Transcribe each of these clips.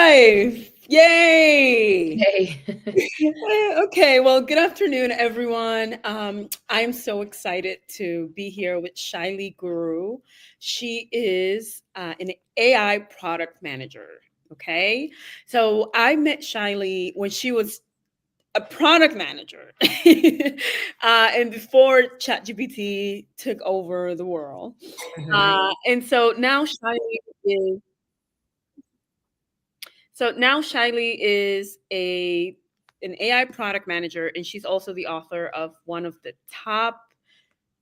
live. Yay. Hey. Okay, well, good afternoon, everyone. I'm so excited to be here with Shaili Guru. She is an AI product manager. Okay, so I met Shaili when she was a product manager, and before ChatGPT took over the world. Mhm. And so now is Shaili is a an AI product manager, and she's also the author of one of the top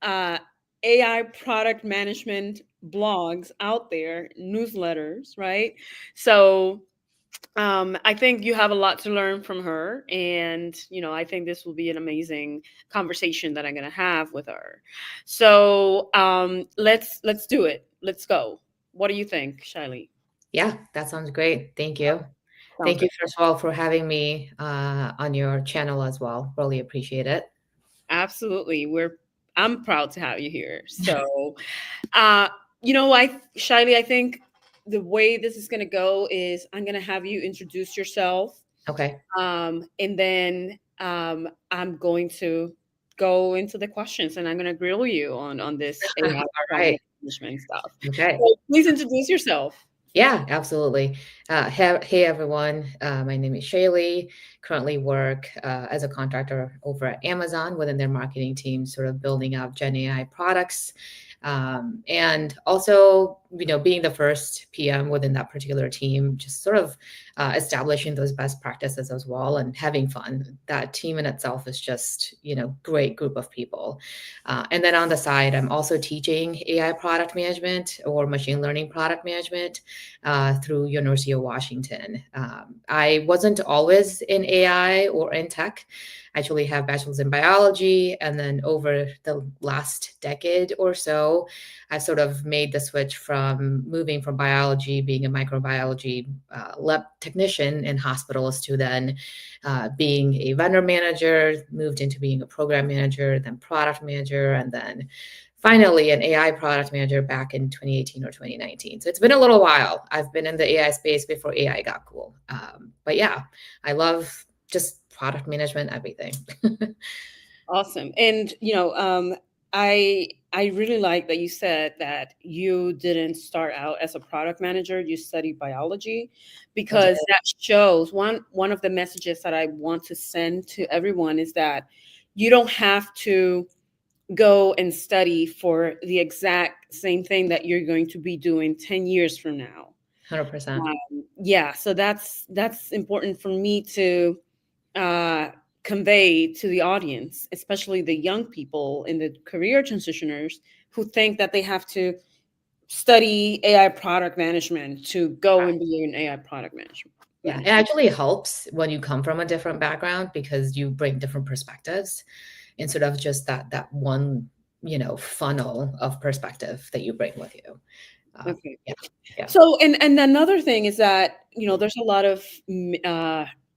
uh, AI product management blogs out there, newsletters, right? So I think you have a lot to learn from her, and I think this will be an amazing conversation that I'm going to have with her. So let's do it. Let's go. What do you think, Shaili? Yeah, that sounds great. Thank you. Sounds Thank you, good. first of all, for having me on your channel as well. Really appreciate it. Absolutely. I'm proud to have you here. So, uh, Shaili, I think the way this is going to go is I'm going to have you introduce yourself, Okay. and then I'm going to go into the questions, and I'm going to grill you on this AI All right. product management stuff. Okay. So please introduce yourself. Yeah, absolutely. Hey, everyone. My name is Shaili. Currently work as a contractor over at Amazon within their marketing team, sort of building out Gen AI products. And also, being the first PM within that particular team, just sort of establishing those best practices as well and having fun. That team in itself is just, great group of people. And then on the side, I'm also teaching AI product management or machine learning product management through University of Washington. I wasn't always in AI or in tech. I actually have bachelor's in biology, and then over the last decade or so, I've sort of made the switch from moving from biology, being a microbiology lab technician in hospitals, to then being a vendor manager, moved into being a program manager, then product manager, and then finally an AI product manager back in 2018 or 2019. So it's been a little while. I've been in the AI space before AI got cool. But yeah, I love just product management, everything. Awesome. And I really like that you said that you didn't start out as a product manager, you studied biology, I did. because that shows one of the messages that I want to send to everyone is that you don't have to go and study for the exact same thing that you're going to be doing 10 years from now. 100%. Yeah, so that's important for me to uh, convey to the audience, especially the young people in the career transitioners who think that they have to study AI product management to go and be an AI product Yeah, it manager. actually helps when you come from a different background because you bring different perspectives instead of just that one, funnel of perspective that you bring with you. Okay. Yeah, yeah. So, and another thing is that there's a lot of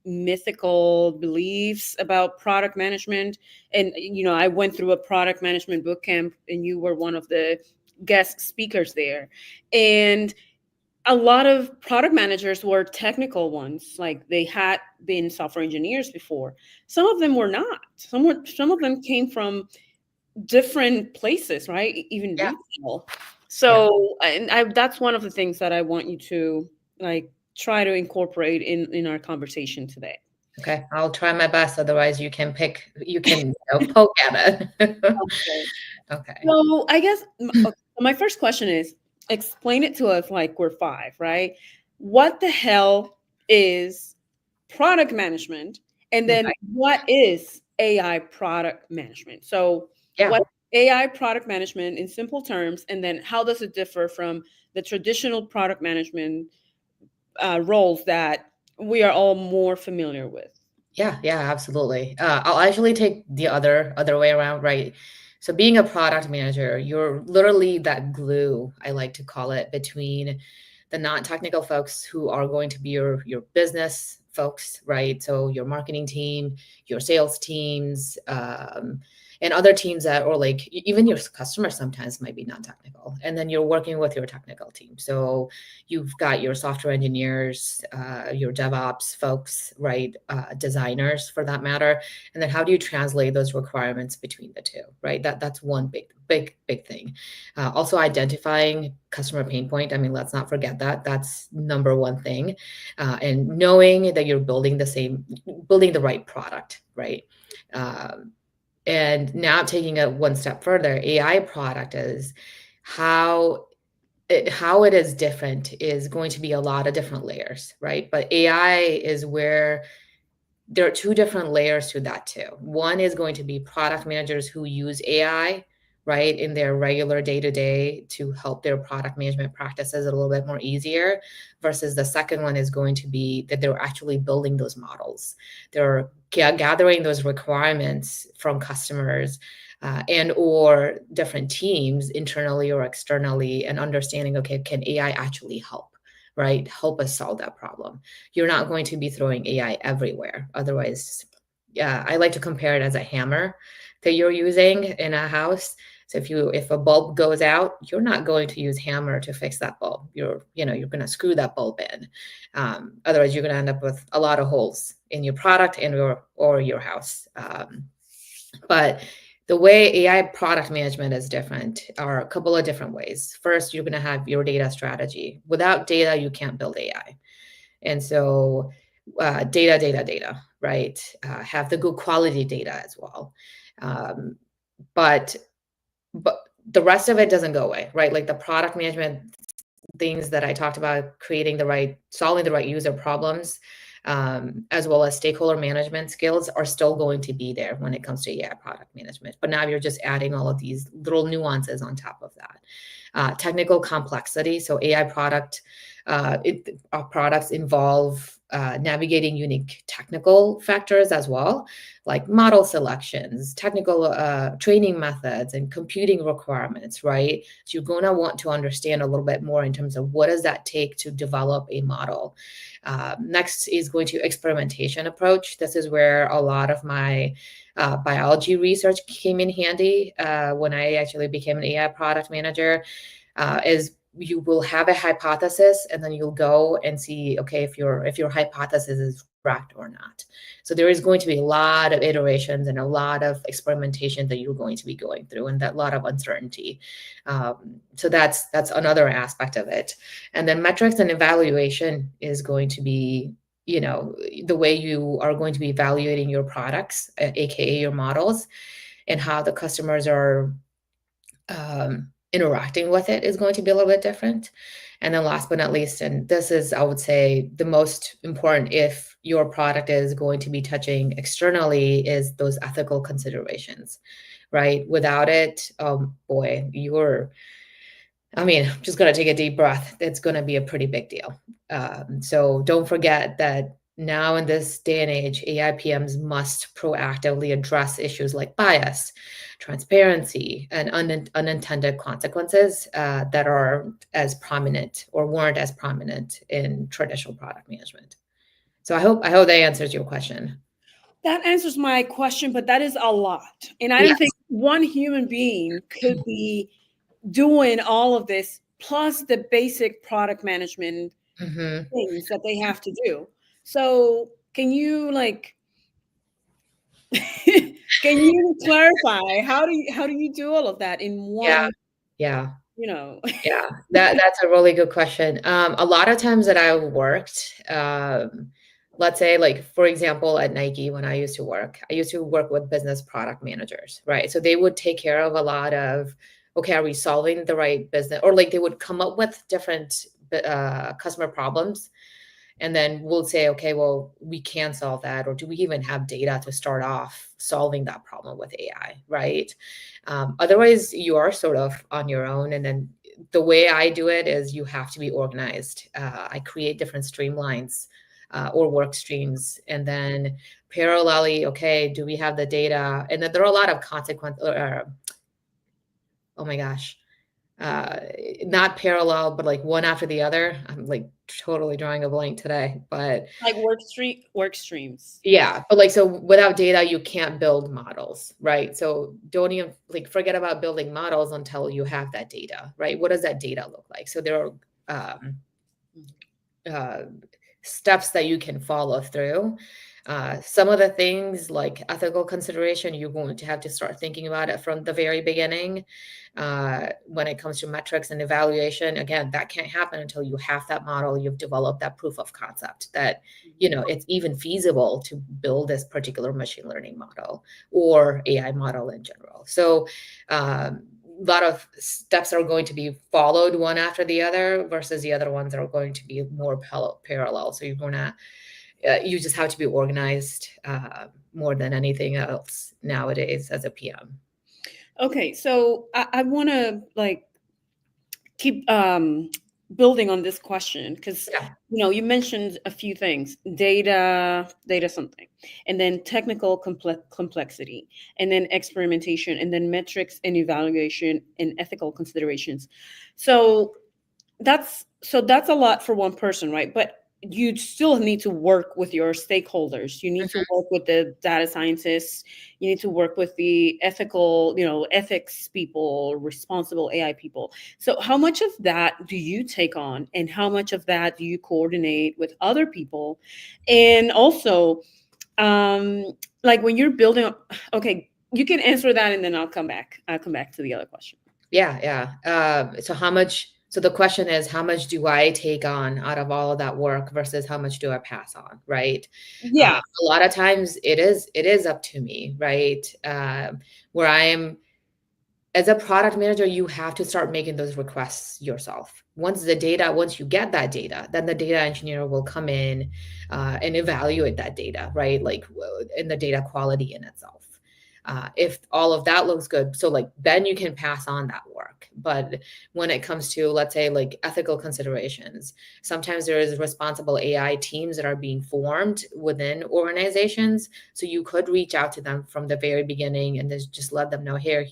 mythical beliefs about product management, and I went through a product management boot camp, and you were one of the guest speakers there, and a lot of product managers were technical ones, like they had been software engineers before. Some of them were not. Some of them came from different places, right? Even Yeah, retail. yeah. So, that's one of the things that I want you to like try to incorporate in our conversation today. Okay, I'll try my best. Otherwise, you can poke at it. Okay. Okay. So, I guess okay, so my first question is, explain it to us like we're five, right? What the hell is product management? And then Okay. what is AI product management? So, Yeah. what AI product management in simple terms, and then how does it differ from the traditional product management roles that we are all more familiar with? Yeah, yeah, absolutely. I'll actually take the other way around, right? So being a product manager, you're literally that glue, I like to call it, between the non-technical folks who are going to be your business folks, right? So your marketing team, your sales teams, and other teams that, or like even your customers sometimes might be non-technical, and then you're working with your technical team. So you've got your software engineers, your DevOps folks, right, designers for that matter, and then how do you translate those requirements between the two, right? That's one big thing. Also identifying customer pain point. I mean, let's not forget that. That's number one thing, and knowing that you're building the right product, right? Um, and now taking it one step further, AI product is how how it is different is going to be a lot of different layers, right? But AI is where there are two different layers to that too. One is going to be product managers who use AI, right, in their regular day to day to help their product management practices a little bit more easier. Versus the second one is going to be that they're actually building those models. They're gathering those requirements from customers, and or different teams internally or externally, and understanding, okay, can AI actually help? Right? Help us solve that problem. You're not going to be throwing AI everywhere. Otherwise, yeah, I like to compare it as a hammer that you're using in a house. So if a bulb goes out, you're not going to use hammer to fix that bulb. You're going to screw that bulb in. Otherwise, you're going to end up with a lot of holes in your product and your house. But the way AI product management is different are a couple of different ways. First, you're going to have your data strategy. Without data, you can't build AI. And so, data, right? Have the good quality data as well. Um, but but the rest of it doesn't go away, right? Like the product management things that I talked about, solving the right user problems, as well as stakeholder management skills are still going to be there when it comes to AI product management. But now you're just adding all of these little nuances on top of that. Technical complexity. So AI products involve navigating unique technical factors as well, like model selections, technical training methods, and computing requirements, right? So you're going to want to understand a little bit more in terms of what does that take to develop a model. Next is going to experimentation approach. This is where a lot of my biology research came in handy when I actually became an AI product manager. Is you will have a hypothesis, and then you'll go and see, okay, if your hypothesis is correct or not. So there is going to be a lot of iterations and a lot of experimentation that you're going to be going through, and that lot of uncertainty. So that's another aspect of it. And then metrics and evaluation is going to be, the way you are going to be evaluating your products, aka your models, and how the customers are interacting with it is going to be a little bit different. And then last but not least, and this is, I would say, the most important if your product is going to be touching externally, is those ethical considerations, right? Without it, boy, I'm just going to take a deep breath. It's going to be a pretty big deal. So don't forget that now in this day and age, AI PMs must proactively address issues like bias, transparency, and unintended consequences that are as prominent or weren't as prominent in traditional product management. So I hope that answers your question. That answers my question, but that is a lot. And I don't think Yes. one human being could be doing all of this plus the basic product management Hmm. things that they have to do. So, can you can you clarify how do you do all of that in Yeah. one, Yeah. you know? Yeah, that's a really good question. A lot of times that I worked, let's say, like for example, at Nike when I used to work with business product managers, right? So they would take care of a lot of, okay, are we solving the right business, or like they would come up with different customer problems, and then we'll say, okay, well, we can solve that, or do we even have data to start off solving that problem with AI, right? Otherwise, you are sort of on your own. And then the way I do it is you have to be organized. I create different streamlines or work streams, and then parallelly, okay, do we have the data? And then there are a lot of consequence. Oh my gosh. uh, not parallel, but like one after the other. I'm like totally drawing a blank today, but Like work streams. yeah, but like so without data, you can't build models, right? So don't even like forget about building models until you have that data, right? What does that data look like? So there are uh, steps that you can follow through. Some of the things like ethical consideration, you're going to have to start thinking about it from the very beginning. When it comes to metrics and evaluation, again, that can't happen until you have that model, you've developed that proof of concept that, it's even feasible to build this particular machine learning model or AI model in general. So, a lot of steps are going to be followed one after the other versus the other ones are going to be more parallel. So you're going to you just have to be organized more than anything else nowadays as a PM. Okay, so I want to like keep building on this question because Yeah. you mentioned a few things: data something, and then technical complexity, and then experimentation, and then metrics and evaluation and ethical considerations. So that's a lot for one person, right? But you still need to work with your stakeholders. You need to Mhm. work with the data scientists. You need to work with the ethical, ethics people, responsible AI people. So how much of that do you take on, and how much of that do you coordinate with other people? And also, um, like when you're building up, okay, you can answer that, and then I'll come back to the other question. Yeah, yeah. So how much? So the question is, how much do I take on out of all of that work versus how much do I pass on, right? Yeah. A lot of times it is up to me, right? Where I am as a product manager, you have to start making those requests yourself. Once you get that data, then the data engineer will come in and evaluate that data, right? Like in the data quality in itself. If all of that looks good, so like then you can pass on that work. But when it comes to, let's say, like ethical considerations, sometimes there is responsible AI teams that are being formed within organizations. So you could reach out to them from the very beginning and just let them know, here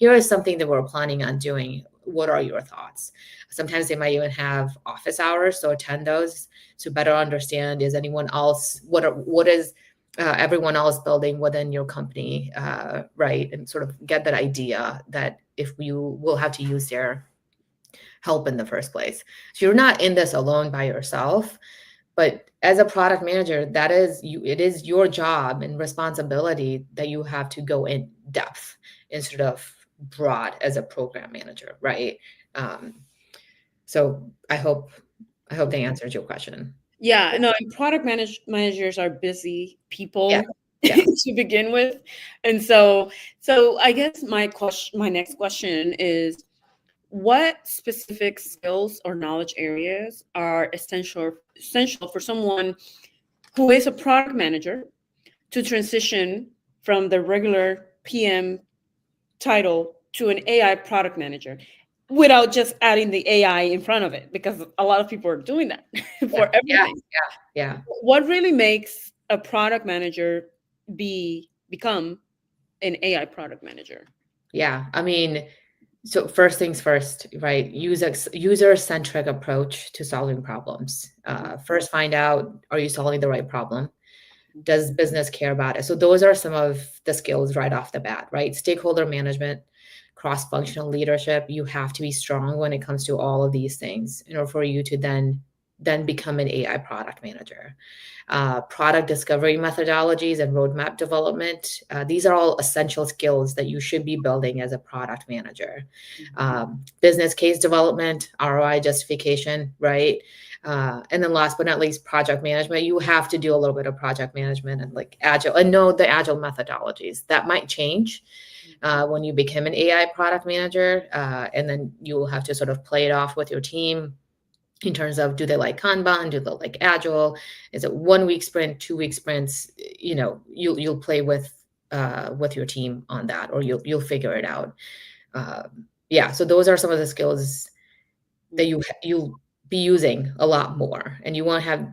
is something that we're planning on doing. What are your thoughts? Sometimes they might even have office hours, so attend those to better understand, is anyone else, what is everyone else building within your company, right? And sort of get that idea that if you will have to use their help in the first place. So you're not in this alone by yourself. But as a product manager, it is your job and responsibility that you have to go in depth instead of broad as a program manager, right? Um, so I hope they answered your question. Yeah, no, and managers are busy Yeah, people yeah. to begin with. And so I guess my next question is, what specific skills or knowledge areas are essential for someone who is a product manager to transition from the regular PM title to an AI product manager without just adding the AI in front of it, because a lot of people are doing that Yeah, for yeah, everything. yeah, What really makes a product manager become an AI product manager? yeah. I mean, so first things first, right? User-centric approach to solving problems. First, find out, are you solving the right problem? Does business care about it? So those are some of the skills right off the bat, right? Stakeholder management, cross-functional leadership. You have to be strong when it comes to all of these things in order for you to then become an AI product manager. Product discovery methodologies and roadmap development. These are all essential skills that you should be building as a product manager. Business case development, ROI justification, right? And then last but not least, project management. You have to do a little bit of project management and like agile and know the agile methodologies. That might change when you become an AI product manager. And then you will have to sort of play it off with your team in terms of, do they like Kanban? Do they like Agile? Is it 1 week sprint, 2 week sprints? You'll play with your team on that, or you'll figure it out. Yeah, so those are some of the skills that you'll be using a lot more, and you won't have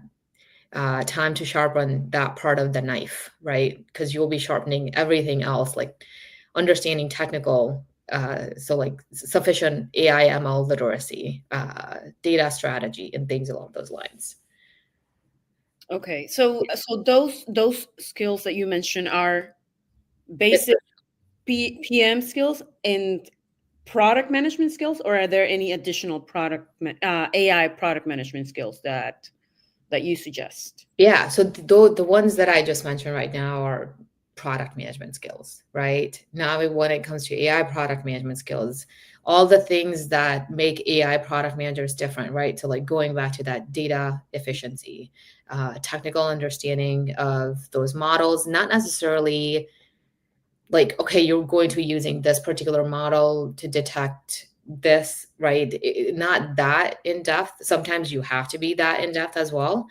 time to sharpen that part of the knife, right? Because you'll be sharpening everything else, like understanding technical So like sufficient AI ML literacy, data strategy, and things along those lines. Okay. So those skills that you mentioned are It's, basic PM skills and product management skills, or are there any additional AI product management skills that you suggest? yeah, so the ones that I just mentioned right now are product management skills, right? Now, when it comes to AI product management skills, all the things that make AI product managers different, right? So, like going back to that data efficiency, technical understanding of those models, not necessarily like, okay, you're going to be using this particular model to detect this, right? Not that in depth. Sometimes you have to be that in depth as well,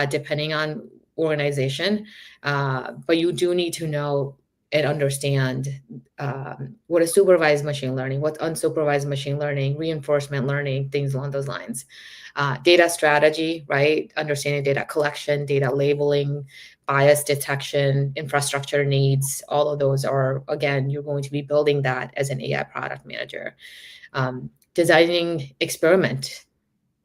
depending on organization. But you do need to know and understand what is supervised machine learning, what's unsupervised machine learning, reinforcement learning, things along those lines. Data strategy, right? Understanding data collection, data labeling, bias detection, infrastructure needs, all of those are, again, you're going to be building that as an AI product manager. Designing experiment,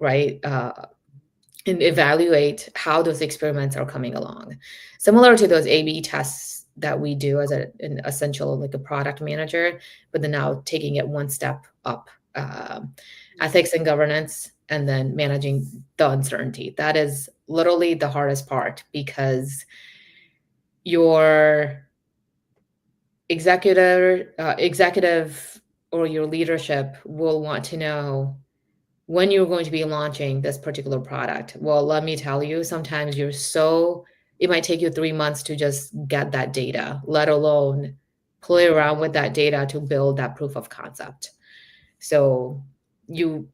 right? And evaluate how those experiments are coming along. Similar to those A/B tests that we do as an essential, like a product manager, but then now taking it one step up. Ethics and governance, and then managing the uncertainty. That is literally the hardest part because your executive or your leadership will want to know when you're going to be launching this particular product. Well, let me tell you, sometimes it might take you 3 months to just get that data, let alone play around with that data to build that proof of concept. So you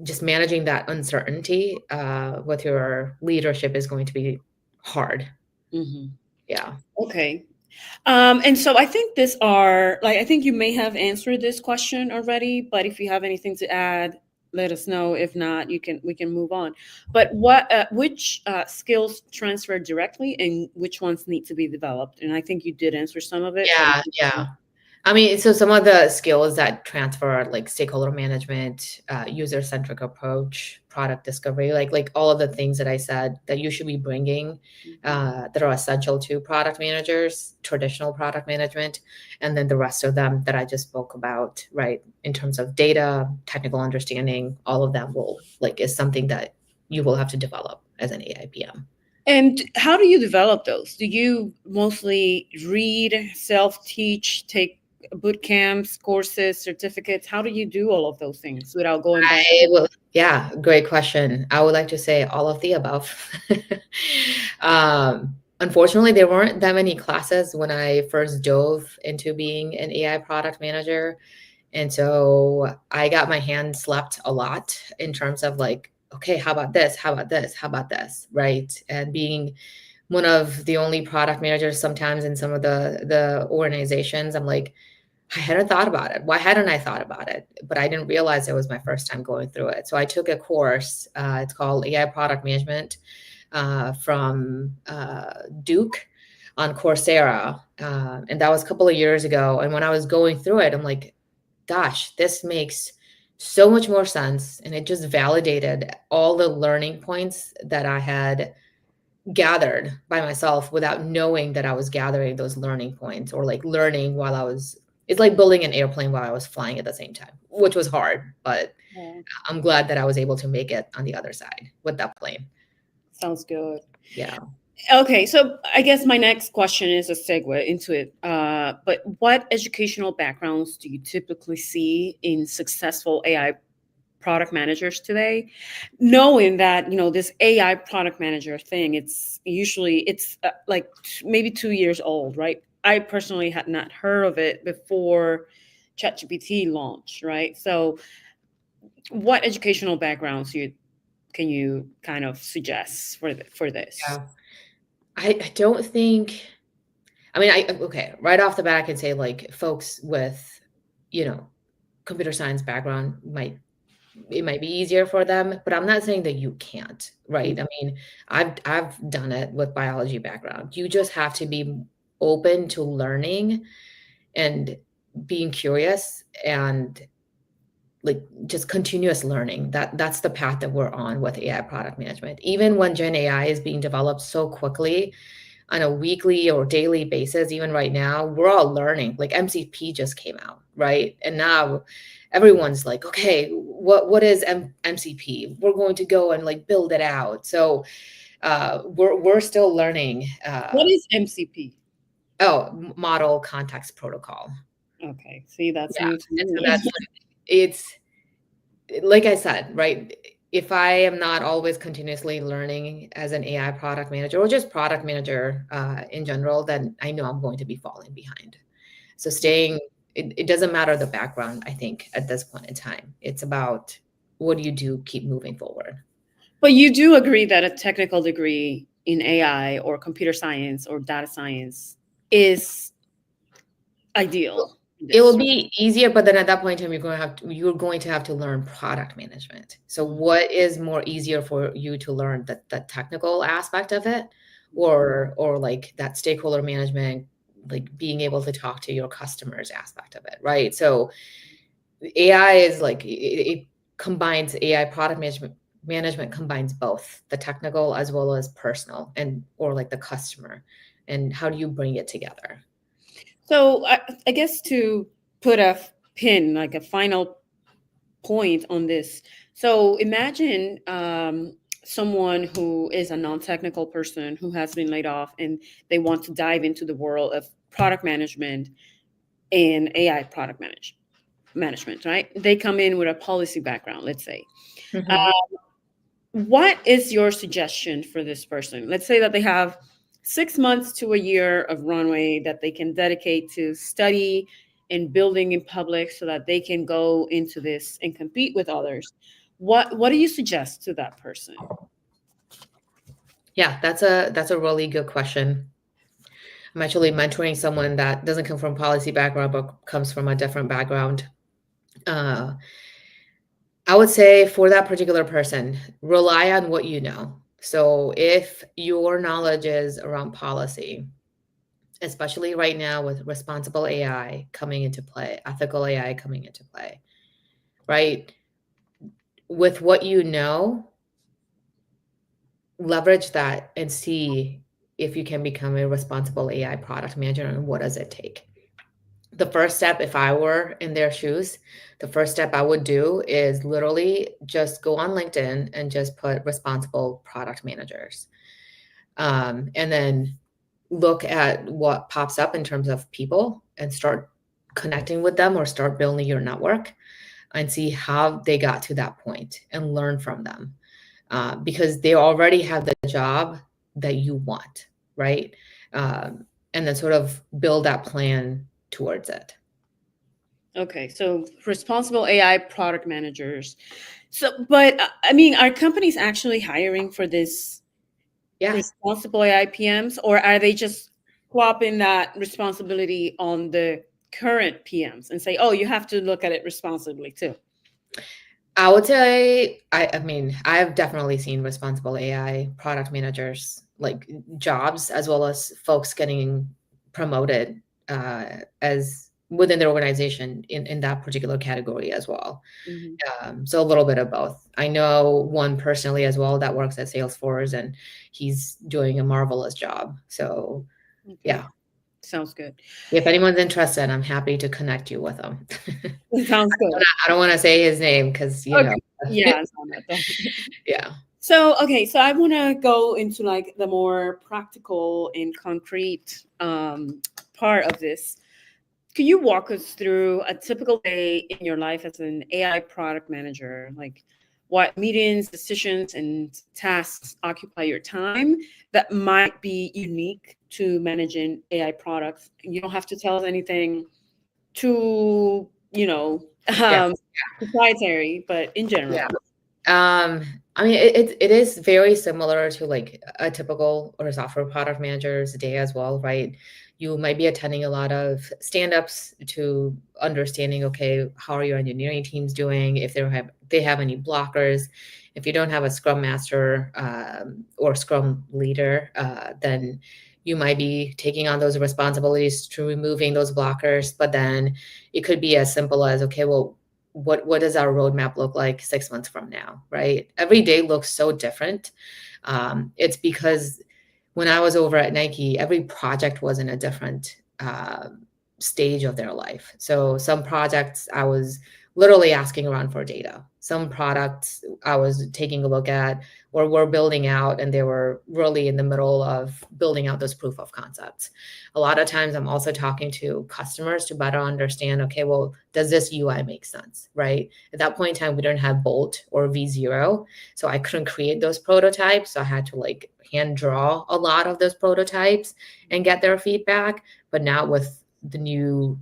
just managing that uncertainty with your leadership is going to be hard. Hmm. Yeah. Okay. And so I think I think you may have answered this question already, but if you have anything to add, let us know. If not, we can move on. But which skills transfer directly and which ones need to be developed? And I think you did answer some of it, but Yeah, yeah. I mean, so some of the skills that transfer are like stakeholder management, user-centric approach, product discovery, like all of the things that I said that you should be bringing that are essential to product managers, traditional product management, and then the rest of them that I just spoke about, right? In terms of data, technical understanding, all of that is something that you will have to develop as an AI PM. And how do you develop those? Do you mostly read, self-teach, take boot camps, courses, certificates? How do you do all of those things without going back? Yeah, great question. I would like to say all of the above. Unfortunately, there weren't that many classes when I first dove into being an AI product manager. And so I got my hand slapped a lot in terms of like, okay, how about this? How about this? How about this? Right. And being one of the only product managers sometimes in some of the organizations, I'm like, I hadn't thought about it. Why hadn't I thought about it? But I didn't realize it was my first time going through it. So I took a course. It's called AI Product Management from Duke on Coursera. And that was a couple of years ago. And when I was going through it, I'm like, gosh, this makes so much more sense. And it just validated all the learning points that I had gathered by myself without knowing that I was gathering those learning points or like learning while it's like building an airplane while I was flying at the same time, which was hard, but Yeah, I'm glad that I was able to make it on the other side with that plane. sounds good. Yeah. Okay, so I guess my next question is a segue into it. But what educational backgrounds do you typically see in successful AI product managers today? Knowing that this AI product manager thing, it's like maybe 2 years old, right? I personally had not heard of it before ChatGPT launched, right? So, what educational backgrounds can you kind of suggest for this? Yeah. I don't think, I mean, okay, right off the bat, I can say like folks with, you know, computer science background it might be easier for them, but I'm not saying that you can't, right? I mean, I've done it with biology background. You just have to be open to learning and being curious and like just continuous learning. That's the path that we're on with AI product management. Even when Gen AI is being developed so quickly on a weekly or daily basis, even right now, we're all learning. Like MCP just came out, right? And now everyone's like, okay, what is MCP? We're going to go and like build it out. So we're still learning. What is MCP? Model context protocol. Okay, see, that's Yeah, new to and so me. that's it's like I said, right? If I am not always continuously learning as an AI product manager or just product manager in general, then I know I'm going to be falling behind. So it doesn't matter the background, I think, at this point in time. It's about what do you do, keep moving forward. But you do agree that a technical degree in AI or computer science or data science is ideal in It will this. be easier, but then at that point in time, you're going to have to learn product management. So what is more easier for you to learn, the technical aspect of it, or like that stakeholder management, like being able to talk to your customers aspect of it, right? So AI is like it combines AI product management combines both the technical as well as personal and or like the customer, and how do you bring it together? So I guess to put a pin, like a final point on this. So imagine someone who is a non-technical person who has been laid off and they want to dive into the world of product management and AI product management, right? They come in with a policy background, let's say. Uh, Mhm. what is your suggestion for this person? Let's say that they have 6 months to a year of runway that they can dedicate to study and building in public so that they can go into this and compete with others. What do you suggest to that person? Yeah, that's a really good question. I'm actually mentoring someone that doesn't come from policy background but comes from a different background. Uh, I would say for that particular person, rely on what you know. So if your knowledge is around policy, especially right now with responsible AI coming into play, ethical AI coming into play, right? With what you know, leverage that and see if you can become a responsible AI product manager and what does it take. The first step, if I were in their shoes, the first step I would do is literally just go on LinkedIn and just put responsible product managers. And then look at what pops up in terms of people and start connecting with them or start building your network and see how they got to that point and learn from them because they already have the job that you want, right? And then sort of build that plan towards it. Okay, so responsible AI product managers. So, but I mean, are companies actually hiring for this Yeah, responsible AI PMs, or are they just plopping that responsibility on the current PMs and say, "Oh, you have to look at it responsibly too"? I would say, I mean, I've definitely seen responsible AI product managers like jobs as well as folks getting promoted as within their organization in that particular category as well. Mhm. So a little bit of both. I know one personally as well that works at Salesforce and he's doing a marvelous job. So Okay, yeah, sounds good. if anyone's interested, I'm happy to connect you with them. Sounds good. I don't want to say his name because, you know, Okay, yeah, no, don't. yeah. So, okay, so I want to go into like the more practical and concrete part of this. Could you walk us through a typical day in your life as an AI product manager? Like what meetings, decisions, and tasks occupy your time that might be unique to managing AI products? You don't have to tell us anything too, Yeah. proprietary, but in Yeah. general. Um, I mean, it is very similar to like a typical or software product manager's day as well, right? You might be attending a lot of stand-ups to understanding, okay, how are your engineering teams doing? If they have any blockers, if you don't have a Scrum Master or Scrum leader, then you might be taking on those responsibilities to removing those blockers, but then it could be as simple as, okay, well, what does our roadmap look like 6 months from now, right? Every day looks so different. It's because when I was over at Nike, every project was in a different stage of their life. So some projects I was literally asking around for data. Some products I was taking a look at or were building out, and they were really in the middle of building out those proof of concepts. A lot of times I'm also talking to customers to better understand, okay, well, does this UI make sense, right? At that point in time, we didn't have Bolt or V0, so I couldn't create those prototypes. So I had to like hand draw a lot of those prototypes and get their feedback. But now with the new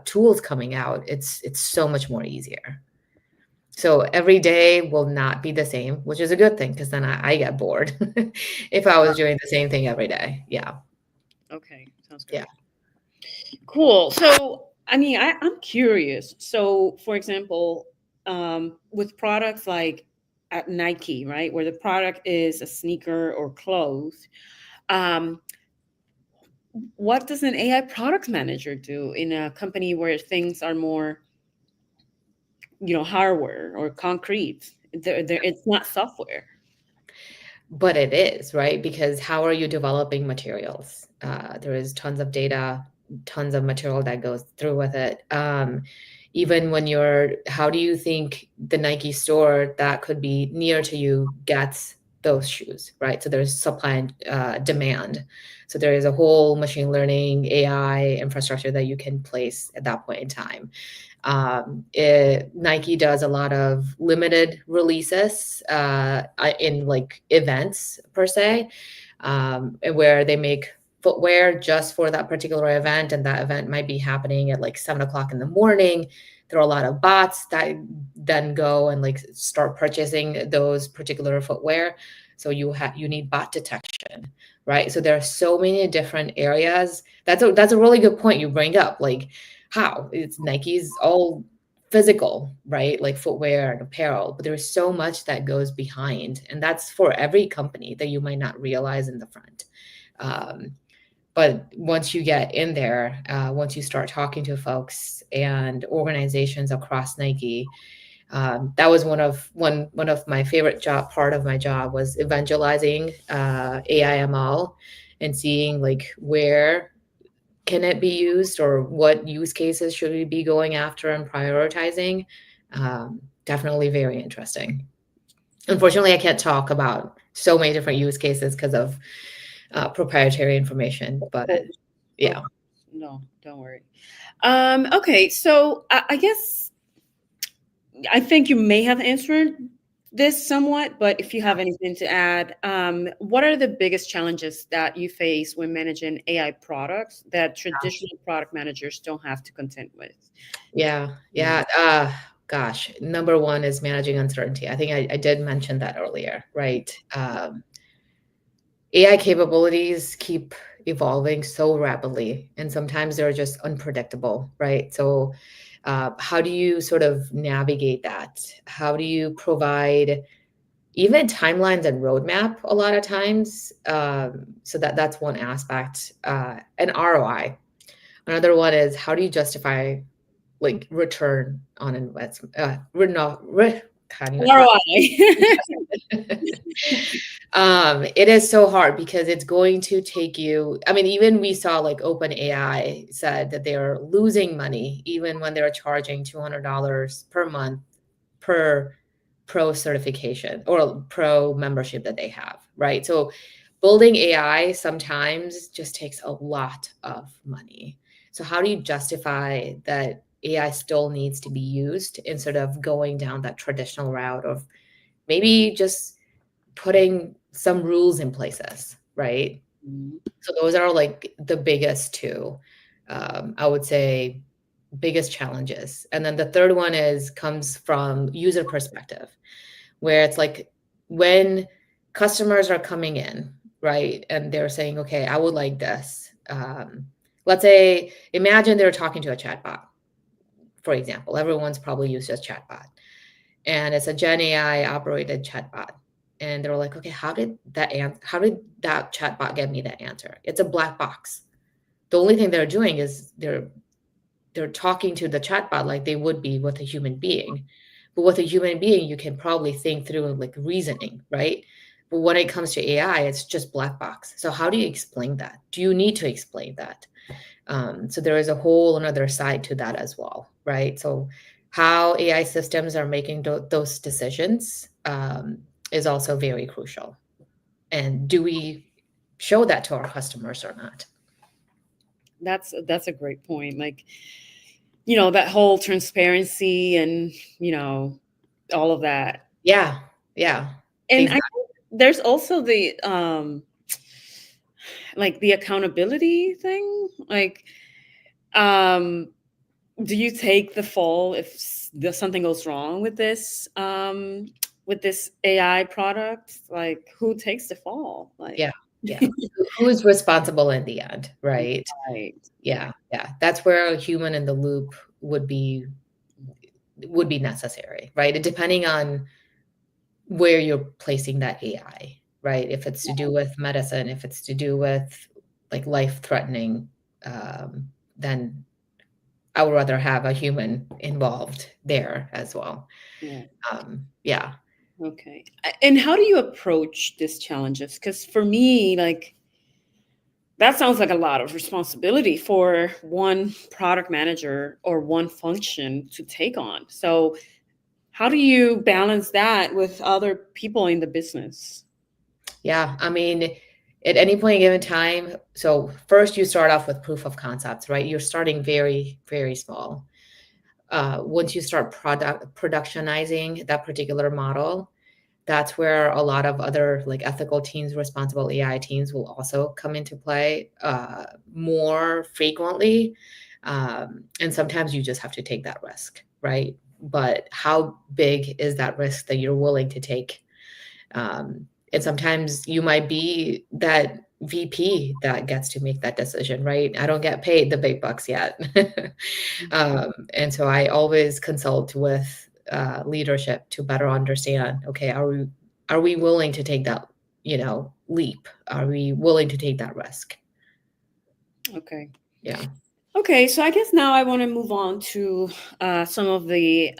tools coming out, it's so much more easier. So every day will not be the same, which is a good thing because then I get bored if I was doing the same thing every day. Yeah. Okay, sounds Yeah. great. Cool. So, I mean, I'm curious. So, for example, with products like at Nike, right, where the product is a sneaker or clothes, um, what does an AI product manager do in a company where things are more, hardware or concrete? It's not software. But it is, right? Because how are you developing materials? There is tons of data, tons of material that goes through with it. Even when how do you think the Nike store that could be near to you gets those shoes, right? So there's supply and demand. So there is a whole machine learning AI infrastructure that you can place at that point in time. Nike does a lot of limited releases in like events per se, where they make footwear just for that particular event, and that event might be happening at like 7 o'clock in the morning. There are a lot of bots that then go and like start purchasing those particular footwear. So you need bot detection, right? So there are so many different areas. That's a really good point you bring up. Like how it's Nike's all physical, right? Like footwear and apparel, but there's so much that goes behind, and that's for every company that you might not realize in the front. Um, but once you get in there, once you start talking to folks and organizations across Nike, that was one of my favorite part of my job was evangelizing AIML and seeing like where can it be used or what use cases should we be going after and prioritizing. Definitely very interesting. Unfortunately, I can't talk about so many different use cases because of proprietary information, but Oh, oh, yeah. no, don't worry. Okay, so I guess I think you may have answered this somewhat, but if you have anything to add, what are the biggest challenges that you face when managing AI products that traditional product managers don't have to contend with? Yeah, Mm. yeah. Gosh, number one is managing uncertainty. I think I did mention that earlier, right? AI capabilities keep evolving so rapidly, and sometimes they're just unpredictable, right? So, how do you sort of navigate that? How do you provide even timelines and roadmap a lot of times? So that's one aspect. And ROI. Another one is how do you justify like return on investment? No, can't even talk. ROI. It is so hard because it's going to take you. I mean, even we saw like OpenAI said that they're losing money even when they're charging $200 per month per pro certification or pro membership that they have, right? So building AI sometimes just takes a lot of money. So how do you justify that AI still needs to be used instead of going down that traditional route of maybe just putting some rules in places, right? Mhm. So those are like the biggest two, I would say, biggest challenges. And then the third one is comes from user perspective, where it's like when customers are coming in, right, and they're saying, okay, I would like this. Let's say, imagine they're talking to a chatbot, for example. Everyone's probably used a chatbot, and it's a Gen AI operated chatbot. and they're like, okay, how did that chatbot get me that answer? It's a black box. The only thing they're doing is they're talking to the chatbot like they would be with a human being. But with a human being, you can probably think through like reasoning, right? But when it comes to AI, it's just black box. So how do you explain that? Do you need to explain that? So there is a whole another side to that as well, right? So how AI systems are making those decisions is also very crucial. And do we show that to our customers or not? That's a great point. Like, that whole transparency and, you know, all of that. Yeah, yeah, And I exactly. think there's also the like the accountability thing. Like, um do you take the fall if something goes wrong with this AI product? Like, who takes the fall? Like, Yeah, yeah. Who is responsible in the end, right? right, Yeah, right. yeah. That's where a human in the loop would be necessary, right? Depending on where you're placing that AI, right? If it's to do with medicine, if it's to do with like life-threatening, then I would rather have a human involved there as well. Yeah. Yeah, Okay. And how do you approach these challenges? Because for me, like, that sounds like a lot of responsibility for one product manager or one function to take on. So, how do you balance that with other people in the business? yeah. I mean, at any point given time, so first you start off with proof of concepts, right? You're starting very, very small. Once you start productionizing that particular model, that's where a lot of other like ethical teams, responsible AI teams will also come into play more frequently. And sometimes you just have to take that risk, right? But how big is that risk that you're willing to take? And sometimes you might be that VP that gets to make that decision, right? I don't get paid the big bucks yet. And so I always consult with leadership to better understand, okay, are we willing to take that, leap? Are we willing to take that risk? Okay. Yeah. Okay, so I guess now I want to move on to some of the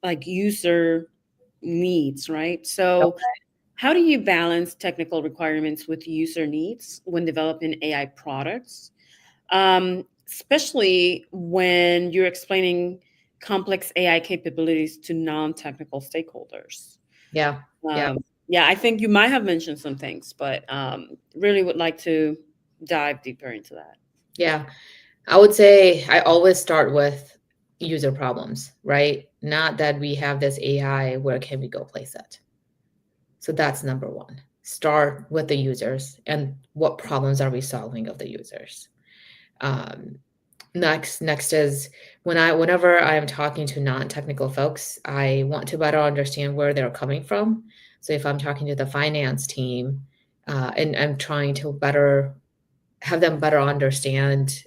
like user needs, right? So, how do you balance technical requirements with user needs when developing AI products, especially when you're explaining complex AI capabilities to non-technical stakeholders? Yeah. Yeah. Yeah, I think you might have mentioned some things, but really would like to dive deeper into that. Yeah. I would say I always start with user problems, right? Not that we have this AI, where can we go place it? So that's number one. Start with the users and what problems are we solving of the users. Um, next is whenever I am talking to non-technical folks, I want to better understand where they're coming from. So if I'm talking to the finance team, and I'm trying to better have them better understand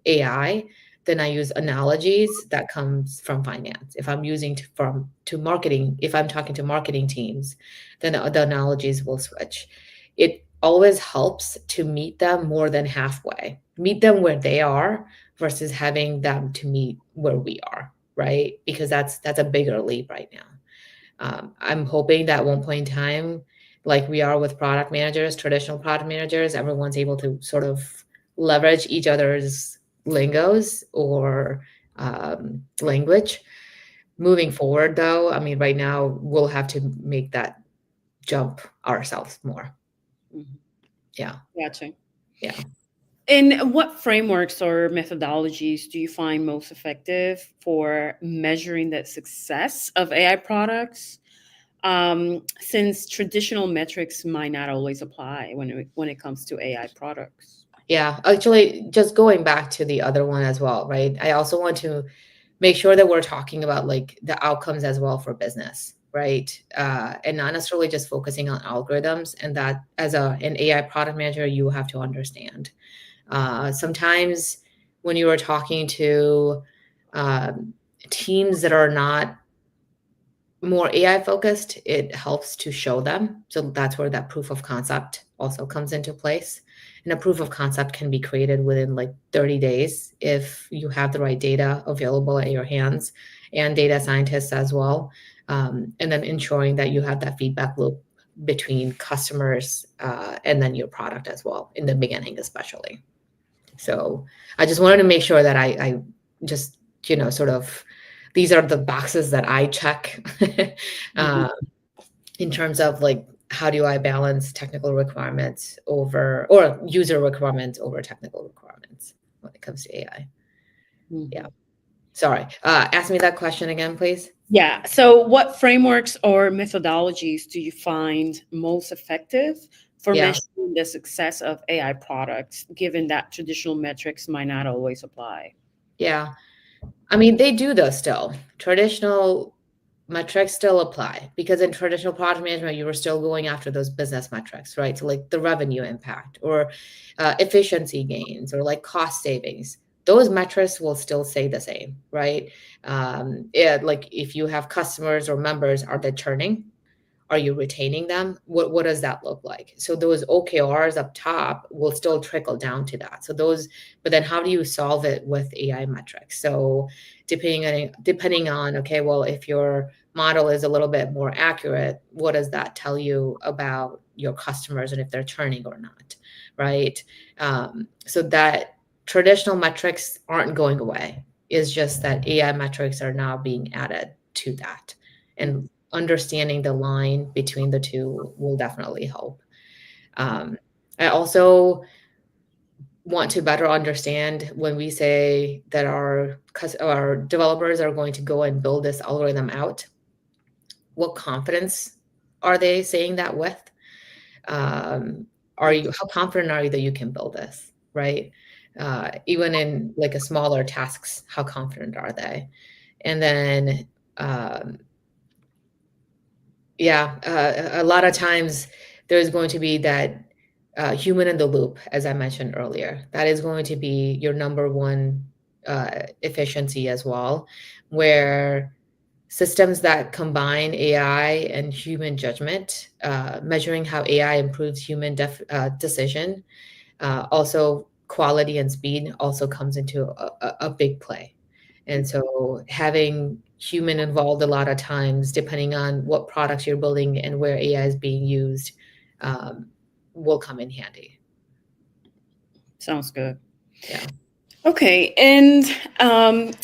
AI, then I use analogies that comes from finance. If I'm using to marketing, if I'm talking to marketing teams, then the analogies will switch. It always helps to meet them more than halfway. Meet them where they are versus having them to meet where we are, right? Because that's a bigger leap right now. I'm hoping that at one point in time, like we are with product managers, traditional product managers, everyone's able to sort of leverage each other's lingos or language. Moving forward, though, I mean, right now we'll have to make that jump ourselves more. Mhm. Yeah, Gotcha. yeah. And what frameworks or methodologies do you find most effective for measuring the success of AI products? Since traditional metrics might not always apply when it comes to AI products. Yeah, actually, just going back to the other one as well, right? I also want to make sure that we're talking about like the outcomes as well for business, right? And not necessarily just focusing on algorithms. And that as an AI product manager, you have to understand. Sometimes when you are talking to um, teams that are not more AI focused, it helps to show them. So that's where that proof of concept also comes into place. And a proof of concept can be created within like 30 days if you have the right data available at your hands and data scientists as well. And then ensuring that you have that feedback loop between customers and then your product as well in the beginning, especially. So I just wanted to make sure that I just, sort of these are the boxes that I check Mhm. uh, in terms of like, how do I balance technical requirements over or user requirements over technical requirements when it comes to AI? Yeah. Mhm. Sorry. Ask me that question again, please. Yeah. So, what frameworks or methodologies do you find most effective for Yeah. measuring the success of AI products, given that traditional metrics might not always apply? Yeah. I mean, they do though still. Traditional metrics still apply because in traditional project management, you were still going after those business metrics, right? So like the revenue impact or efficiency gains or like cost savings. Those metrics will still stay the same, right? Yeah, like if you have customers or members, are they churning? Are you retaining them? What does that look like? So those OKRs up top will still trickle down to that. So those, but then how do you solve it with AI metrics? So depending on okay, well, if your model is a little bit more accurate, what does that tell you about your customers and if they're churning or not, right? So that traditional metrics aren't going away. It's just that AI metrics are now being added to that. And understanding the line between the two will definitely help. Um, I also want to better understand when we say that our developers are going to go and build this algorithm out, what confidence are they saying that with? Um, how confident are you that you can build this, right? Even in like a smaller tasks, how confident are they? And then um, yeah, a lot of times there's going to be that human in the loop, as I mentioned earlier. That is going to be your number one efficiency as well, where systems that combine AI and human judgment, measuring how AI improves human decision, also quality and speed also comes into a big play. And so having human involved a lot of times, depending on what products you're building and where AI is being used, um, will come in handy. Sounds good. Yeah. Okay, and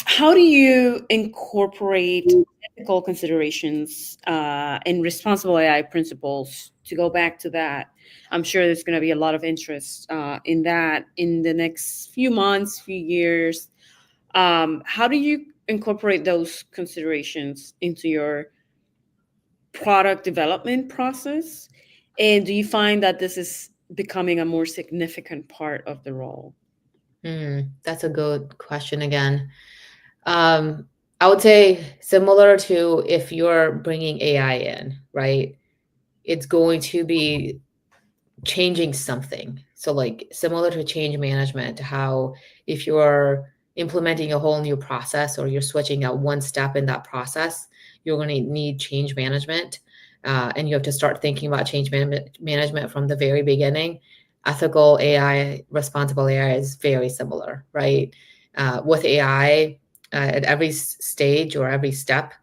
how do you incorporate ethical considerations and responsible AI principles? To go back to that, I'm sure there's going to be a lot of interest in that in the next few months, few years. How do you incorporate those considerations into your product development process? And do you find that this is becoming a more significant part of the role? That's a good question again. Um, I would say similar to if you're bringing AI in, right? It's going to be changing something. So like similar to change management, how if you're implementing a whole new process or you're switching out one step in that process, you're going to need change management. And you have to start thinking about management from the very beginning. Ethical AI, responsible AI is very similar, right? With AI, at every stage or every step,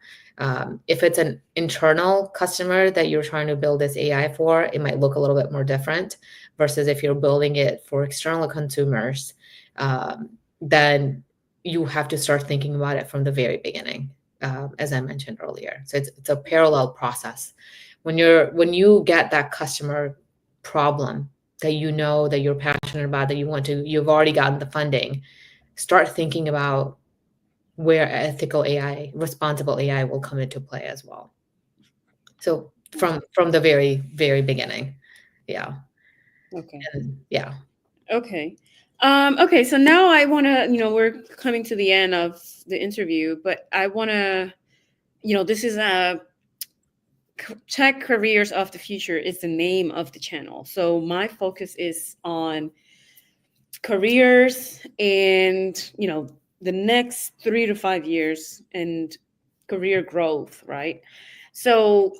if it's an internal customer that you're trying to build this AI for, it might look a little bit more different versus if you're building it for external consumers, then you have to start thinking about it from the very beginning, as I mentioned earlier. So it's a parallel process. When you get that customer problem that you know that you're passionate about, that you've already gotten the funding, start thinking about where ethical AI, responsible AI will come into play as well. So from the very, very beginning. Yeah. Okay. And yeah. Okay. Okay. So now I want to, we're coming to the end of the interview, but I want to, this is a Tech Careers of the Future is the name of the channel. So my focus is on careers and, the next 3 to 5 years and career growth, right? So,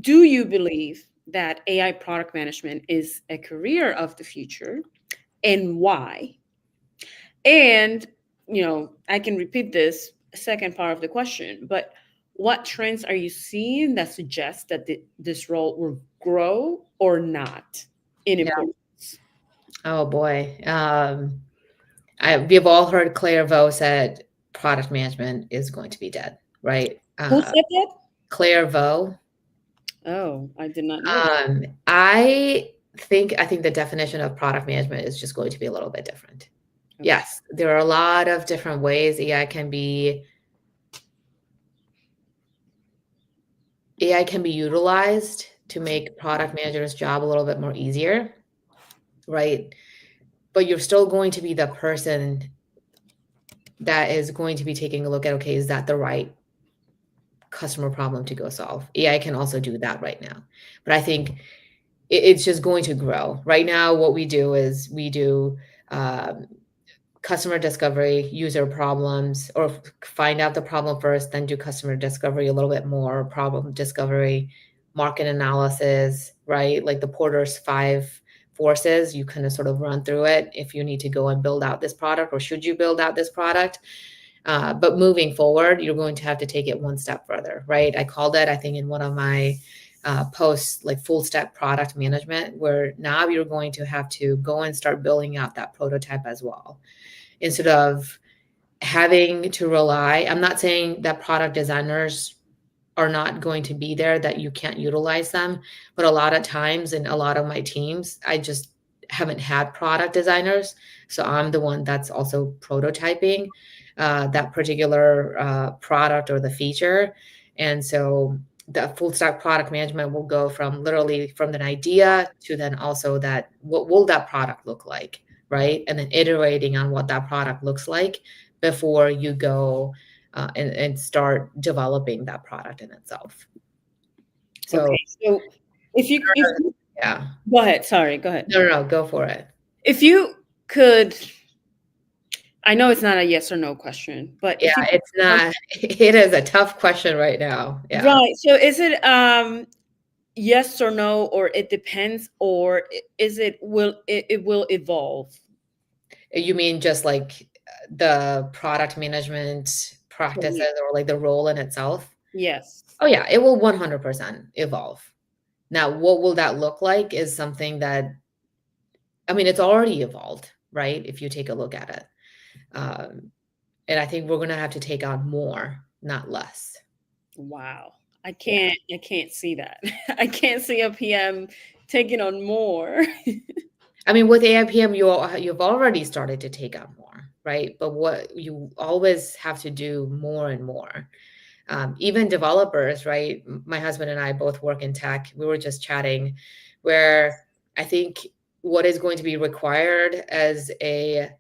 do you believe that AI product management is a career of the future, and why? And, I can repeat this second part of the question, but what trends are you seeing that suggest that this role will grow or not in Yeah. importance? Oh boy. We've all heard Claire Vaux said product management is going to be dead, right? Who said that? Claire Vaux. Oh, I did not know that. I think the definition of product management is just going to be a little bit different. Okay. Yes, there are a lot of different ways AI can be utilized to make product managers' job a little bit more easier, right? But you're still going to be the person that is going to be taking a look at, okay, is that the right customer problem to go solve? AI can also do that right now. But I think it's just going to grow. Right now, what we do is we do um, customer discovery, user problems, or find out the problem first, then do customer discovery a little bit more, problem discovery, market analysis, right? Like the Porter's five forces, you kind of sort of run through it if you need to go and build out this product or should you build out this product. But moving forward, you're going to have to take it one step further, right? I called it, I think, in one of my posts, like full stack product management, where now you're going to have to go and start building out that prototype as well instead of having to rely. I'm not saying that product designers are not going to be there, that you can't utilize them, but a lot of times in a lot of my teams, I just haven't had product designers. So I'm the one that's also prototyping that particular product or the feature. And so the full stack product management will go from literally from an idea to then also that what will that product look like, right? And then iterating on what that product looks like before you go and start developing that product in itself. So, Okay. So, if you yeah. go ahead, sorry, go ahead. No, no, no, go for it. If you could, I know it's not a yes or no question, but Yeah, if you could, it's not, it is a tough question right now. Yeah. right. So, is it yes or no, or it depends, or is it will evolve? You mean just like the product management practices Career. or like the role in itself? Yes. Oh, yeah, it will 100% evolve. Now, what will that look like is something that, I mean, it's already evolved, right? If you take a look at it. Um, and I think we're going to have to take on more, not less. Wow. I Yeah. can't see that. I can't see a PM taking on more. I mean, with AIPM, you've already started to take on more, right? But what you always have to do more and more. Even developers, right? My husband and I both work in tech. We were just chatting where I think what is going to be required as a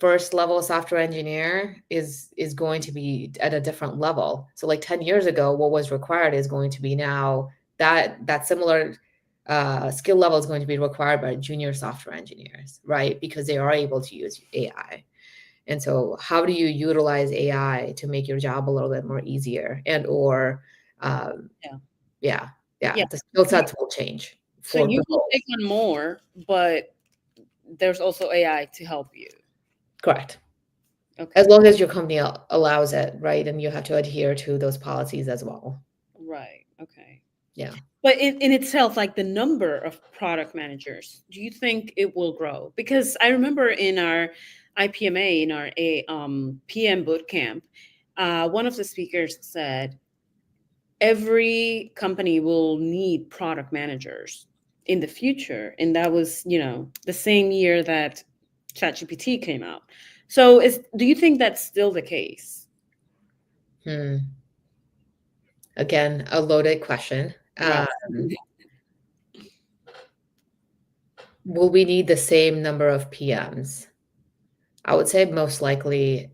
first level software engineer is going to be at a different level. So like 10 years ago, what was required is going to be now that similar skill level is going to be required by junior software engineers, right? Because they are able to use AI. And so how do you utilize AI to make your job a little bit more easier and or um, Yeah. yeah, yeah, Yeah. the skill sets will change So for you the will roles. take on more, but there's also AI to help you. Correct. As Okay. long as your company allows it, right? And you have to adhere to those policies as well. Right. Okay. Yeah. But in itself, like the number of product managers, do you think it will grow? Because I remember in our IPMA, in our PM boot camp, one of the speakers said every company will need product managers in the future, and that was the same year that ChatGPT came out. So, do you think that's still the case? Hmm. Again, a loaded question. Right. Will we need the same number of PMs? I would say most likely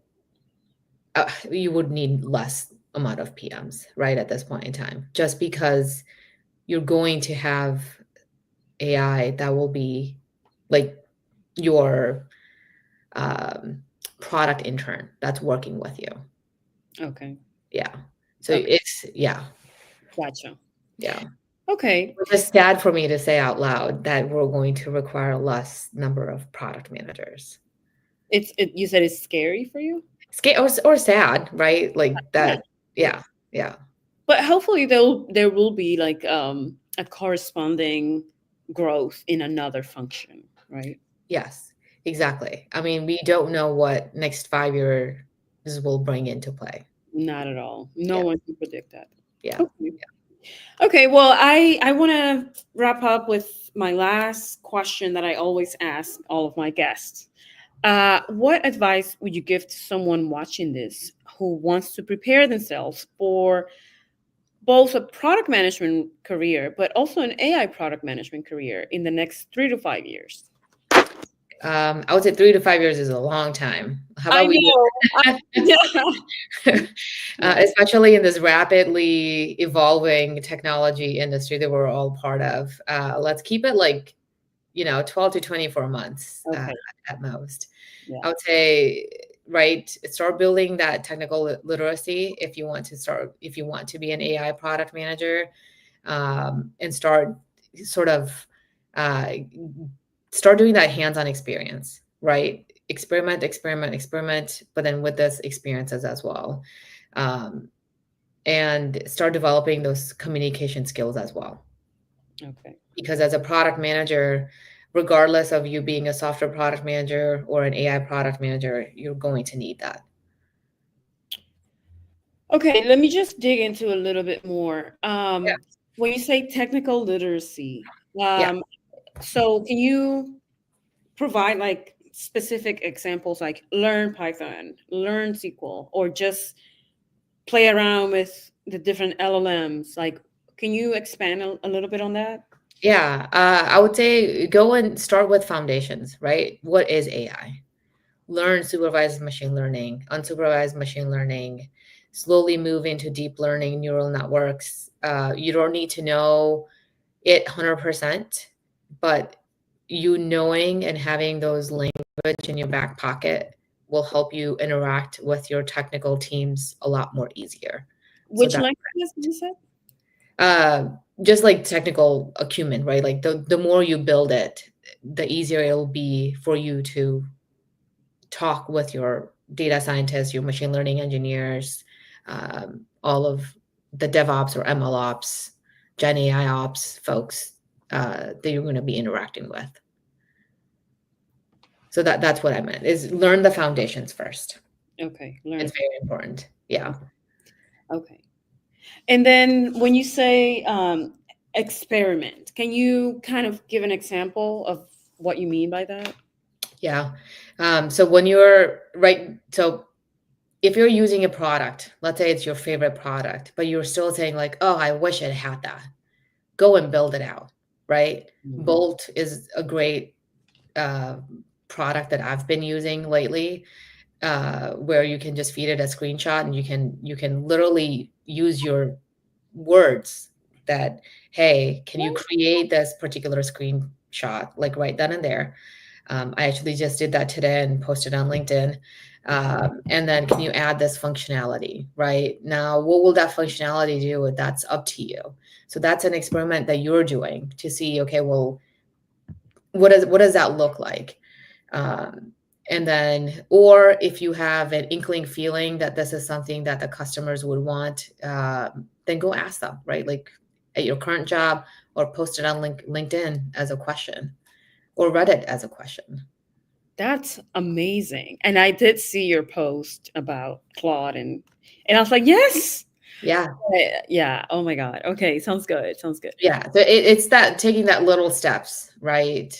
you would need less amount of PMs, right, at this point in time, just because you're going to have AI that will be like your um, product intern that's working with you. Okay. Yeah. So Okay. it's, yeah. Gotcha. Yeah. Okay. Which is sad for me to say out loud that we're going to require less number of product managers. You said it's scary for you? Or sad, right? Like Yeah. that. Yeah. Yeah. But hopefully there will be like a corresponding growth in another function, right? Yes, exactly. I mean, we don't know what next 5 years will bring into play. Not at all. No Yeah. one can predict that. Yeah. Okay. Okay, well, I want to wrap up with my last question that I always ask all of my guests. What advice would you give to someone watching this who wants to prepare themselves for both a product management career, but also an AI product management career in the next 3 to 5 years? I would say 3 to 5 years is a long time. How I about we know. Yeah. Yeah. especially in this rapidly evolving technology industry that we're all part of, let's keep it like, 12 to 24 months Okay. at most. Yeah. I would say, right, start building that technical literacy if you want to be an AI product manager, and sort of uh, start doing that hands-on experience, right? Experiment, experiment, experiment, but then with this experiences as well. Um, and start developing those communication skills as well. Okay. Because as a product manager, regardless of you being a software product manager or an AI product manager, you're going to need that. Okay, let me just dig into a little bit more. Yeah. When you say technical literacy, Yeah. so can you provide like specific examples like learn Python, learn SQL, or just play around with the different LLMs? Like, can you expand a little bit on that? Yeah. I would say go and start with foundations, right? What is AI? Learn supervised machine learning, unsupervised machine learning, slowly move into deep learning neural networks. You don't need to know it 100%, but you knowing and having those language in your back pocket will help you interact with your technical teams a lot more easier. So Which that languages did you say? uh, just like technical acumen, right? Like the more you build it, the easier it'll be for you to talk with your data scientists, your machine learning engineers, all of the DevOps or ML ops, Gen AI ops folks that you're going to be interacting with. So that's what I meant is learn the foundations first. Okay, It's learn. very important. Yeah. Okay. And then when you say experiment, can you kind of give an example of what you mean by that? Yeah. So when you're right, so if you're using a product, let's say it's your favorite product, but you're still saying like, oh, I wish it had that. Go and build it out, right? Mhm. Bolt is a great uh, product that I've been using lately, where you can just feed it a screenshot and you can literally use your words that, hey, can you create this particular screenshot like right then and there? I actually just did that today and posted on LinkedIn. And then can you add this functionality, right? Now, what will that functionality do? That's up to you. So that's an experiment that you're doing to see, okay, well, what does that look like? Um, and then, or if you have an inkling feeling that this is something that the customers would want, then go ask them, right? Like at your current job, or post it on LinkedIn as a question, or Reddit as a question. That's amazing. And I did see your post about Claude and I was like, yes. Yeah. Yeah. Oh my God. Okay. Sounds good. Sounds good. Yeah. So it's that taking that little steps, right?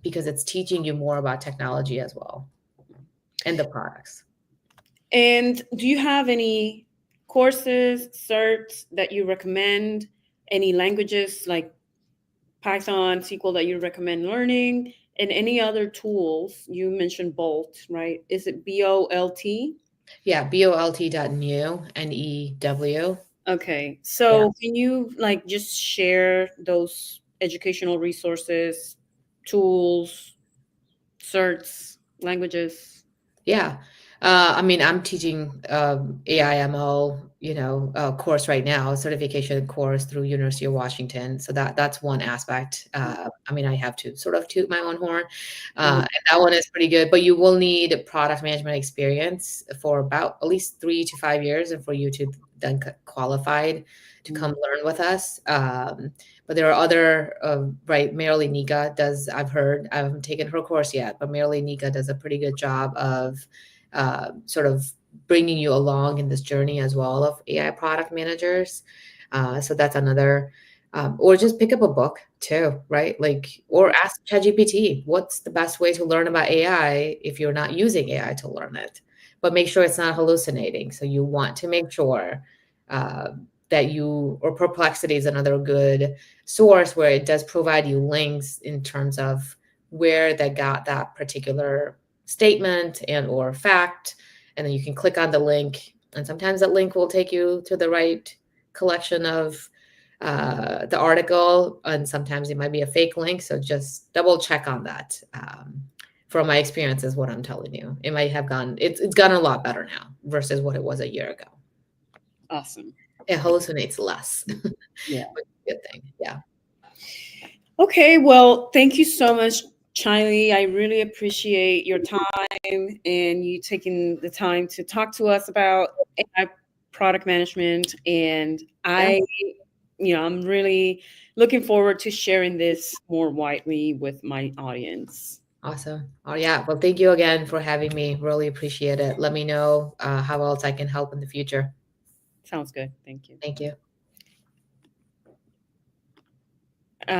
Because it's teaching you more about technology as well and the products. And do you have any courses, certs that you recommend? Any languages like Python, SQL that you recommend learning? And any other tools? You mentioned Bolt, right? Is it BOLT? Yeah. bolt.new, NEW. Okay. Yeah. So can you like just share those educational resources, tools, certs, languages? Yeah. I mean, I'm teaching AIML, course right now, certification course through University of Washington. So that's one aspect. I mean, I have to sort of toot my own horn, Mhm. and that one is pretty good. But you will need product management experience for about at least 3 to 5 years, and for you to then qualified to come Mhm. learn with us. But there are other, right? Marilee Nika does. I've heard. I haven't taken her course yet, but Marilee Nika does a pretty good job of sort of bringing you along in this journey as well of AI product managers. So that's another, or just pick up a book too, right? Like, or ask ChatGPT, what's the best way to learn about AI if you're not using AI to learn it? But make sure it's not hallucinating. So you want to make sure uh, that you, or Perplexity is another good source where it does provide you links in terms of where they got that particular statement and or fact, and then you can click on the link, and sometimes that link will take you to the right collection of the article, and sometimes it might be a fake link, so just double check on that. From my experience is what I'm telling you, it might have gone, it's gone a lot better now versus what it was a year ago. Awesome. It hallucinates less. Yeah. Which is a good thing. Yeah. Okay, well, thank you so much, Chiley. I really appreciate your time and you taking the time to talk to us about AI product management. And Yeah. I'm really looking forward to sharing this more widely with my audience. Awesome. Oh, yeah. Well, thank you again for having me. Really appreciate it. Let me know how else I can help in the future. Sounds good. Thank you. Thank you. Uh,